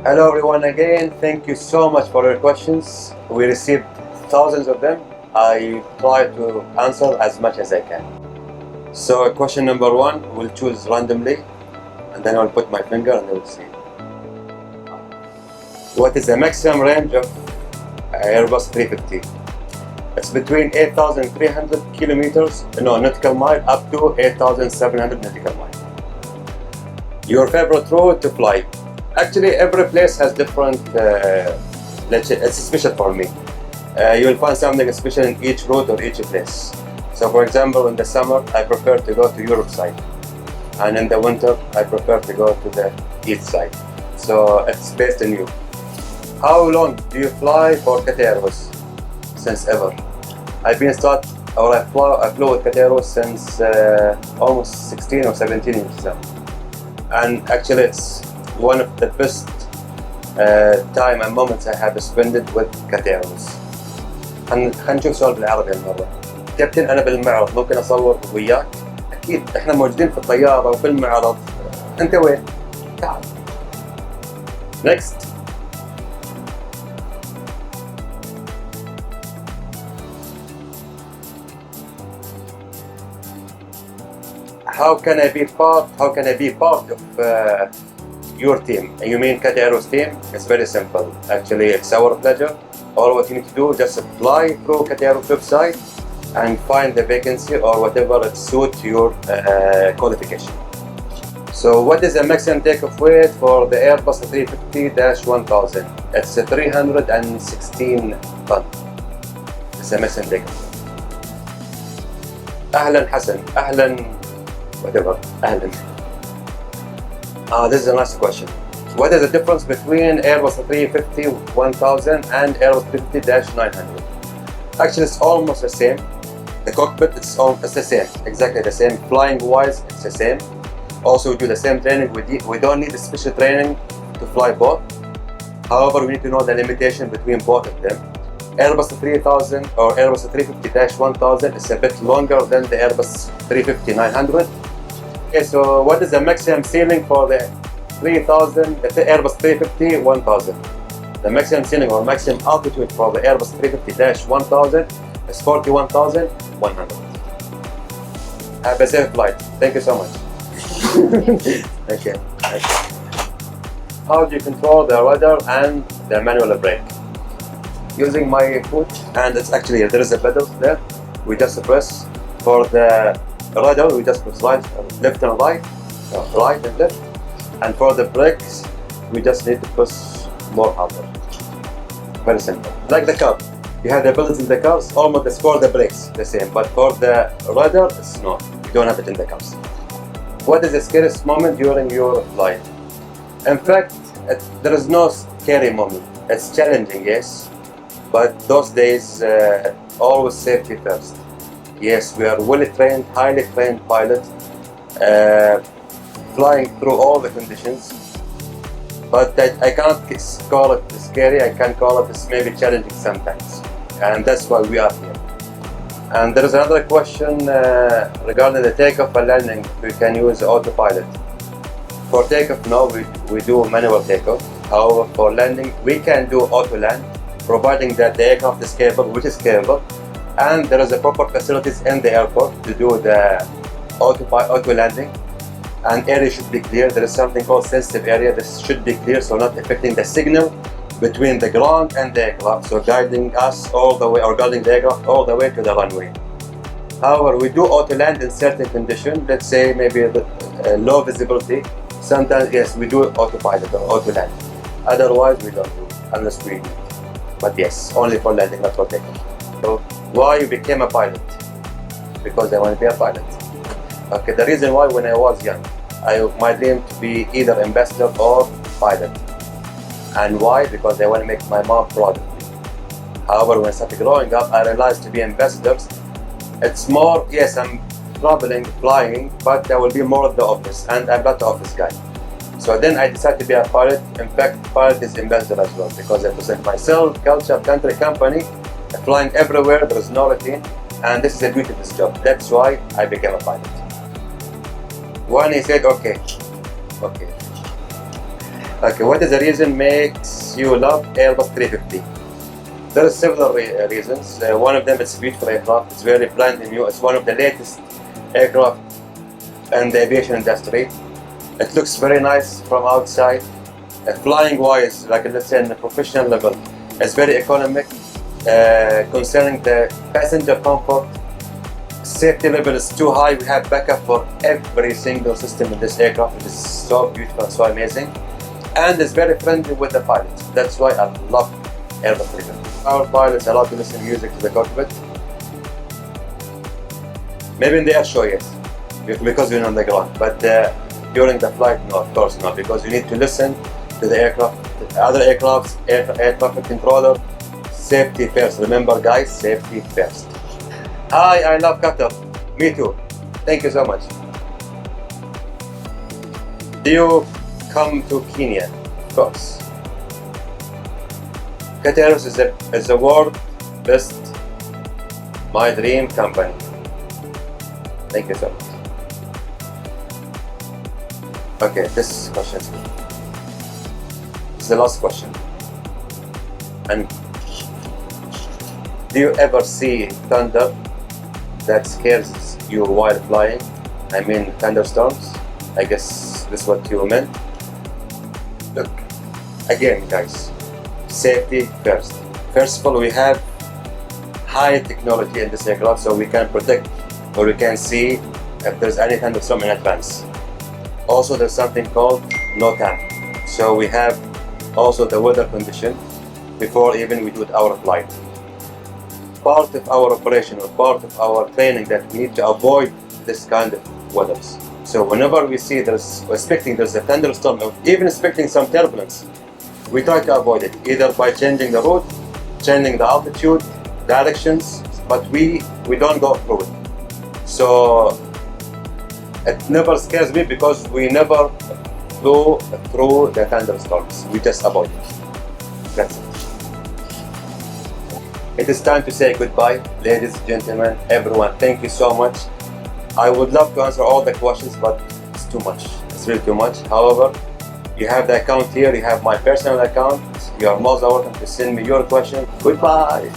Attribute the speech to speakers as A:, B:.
A: Hello everyone again, thank you so much for your questions. We received thousands of them. I try to answer as much as I can. So question number one, we'll choose randomly and then I'll put my finger and we'll see. What is the maximum range of Airbus 350? It's between 8,300 nautical mile up to 8,700 nautical mile. Your favorite route to fly? Actually, every place has different, it's special for me. You will find something special in each route or each place. So for example, in the summer, I prefer to go to Europe side. And in the winter, I prefer to go to the east side. So it's based on you. How long do you fly for Qatar Airways? Since ever. I flew with Qatar Airways since almost 16 or 17 years now. And actually it's one of the best time and moments I have spent with Qatar Airways. هنشوف سؤال بالعربي هالمرة. كابتن أنا بالمعرض ممكن أصور وياك؟ أكيد إحنا موجودين في الطيارة وفي المعرض. أنت وين؟ تعال. Next. How can I be part of your team? You mean Qatar Airways team? It's very simple. Actually, it's our pleasure. All what you need to do is just apply through Qatar Airways website and find the vacancy or whatever it suits your qualification. So what is the maximum takeoff weight for the Airbus A350-1000? It's 316 tons. It's the maximum takeoff. أهلا حسن. أهلا whatever. أهلا. This is a nice question. What is the difference between Airbus A350-1000 and Airbus A350-900? Actually, it's almost the same. The cockpit, it's the same, exactly the same. Flying wise, it's the same. Also, we do the same training. We don't need a special training to fly both. However, we need to know the limitation between both of them. Airbus 3000 or Airbus A350-1000 is a bit longer than the Airbus A350-900. Okay, so what is the maximum ceiling for the Airbus A350-1000? The maximum ceiling or maximum altitude for the Airbus A350-1000 is 41,100. Have a safe flight. Thank you so much. Okay. How do you control the rudder and the manual brake? Using my foot, and it's actually there is a pedal there. We just press for the rudder. We just press left and right, right and left. And for the brakes, we just need to push more harder. Very simple. Like the car. You have the ability in the cars, almost for the brakes, the same. But for the rudder, it's not. You don't have it in the cars. What is the scariest moment during your flight? In fact, there is no scary moment. It's challenging, yes. But those days, always safety first. Yes, we are well-trained, highly trained pilots, flying through all the conditions. But I can't call it scary, I can call it maybe challenging sometimes. And that's why we are here. And there is another question regarding the takeoff and landing. We can use autopilot. For takeoff, no, we do manual takeoff. However, for landing, we can do auto land, providing that the aircraft is capable, which is capable, and there is a proper facilities in the airport to do the auto landing, and area should be clear. There is something called sensitive area. This should be clear, so not affecting the signal between the ground and the aircraft, so guiding us all the way, or guiding the aircraft all the way to the runway. However, we do auto land in certain conditions. Let's say maybe low visibility. Sometimes, yes, we do autopilot or auto land. Otherwise, we don't do unless we need. But yes, only for landing, not for takeoff. So why you became a pilot? Because I want to be a pilot. Okay, the reason why, when I was young, my dream to be either ambassador or pilot. And why? Because I want to make my mom proud of me. However, when I started growing up, I realized to be ambassadors, it's more, yes, I'm traveling, flying, but I will be more at the office, and I'm not the office guy. So then I decided to be a pilot. In fact, pilot is ambassador as well, because I present myself, culture, country, company, flying everywhere, there is no routine, and this is the beauty of this job. That's why I became a pilot. When he said, okay, Okay, what is the reason makes you love Airbus 350? There are several reasons. One of them is beautiful aircraft. It's very brand new. It's one of the latest aircraft in the aviation industry. It looks very nice from outside. Flying wise, like let's say in the professional level, it's very economic. Concerning the passenger comfort, safety level is too high. We have backup for every single system in this aircraft. It is so beautiful and so amazing, and it's very friendly with the pilots. That's why I love Airbus 350. Our pilots allowed to listen music to the cockpit. Maybe in the air show, yes, because we're on the ground. But during the flight, no, of course not, because you need to listen to the aircraft, the other aircrafts, air traffic controller. Safety first. Remember, guys, safety first. Hi, I love Qatar. Me too. Thank you so much. Do you come to Kenya? Of course. Qatar Airways is the world best, my dream company. Thank you so much. Okay, this question is good. This is the last question. And do you ever see thunder that scares you while flying? I mean thunderstorms. I guess this is what you meant. Look, again guys, safety first. First of all, we have high technology in this aircraft, so we can protect or we can see if there's any thunderstorm in advance. Also, there's something called NOTAM. So we have also the weather condition before even we do our flight. Part of our operation or part of our training that we need to avoid this kind of weathers. So whenever we see there's a thunderstorm or even expecting some turbulence, we try to avoid it either by changing the route, changing the altitude, directions, but we don't go through it. So it never scares me because we never flew through the thunderstorms. We just avoid it. That's it. It is time to say goodbye, ladies, gentlemen, everyone. Thank you so much. I would love to answer all the questions, but it's too much. It's really too much. However, you have the account here. You have my personal account. You are most welcome to send me your question. Goodbye.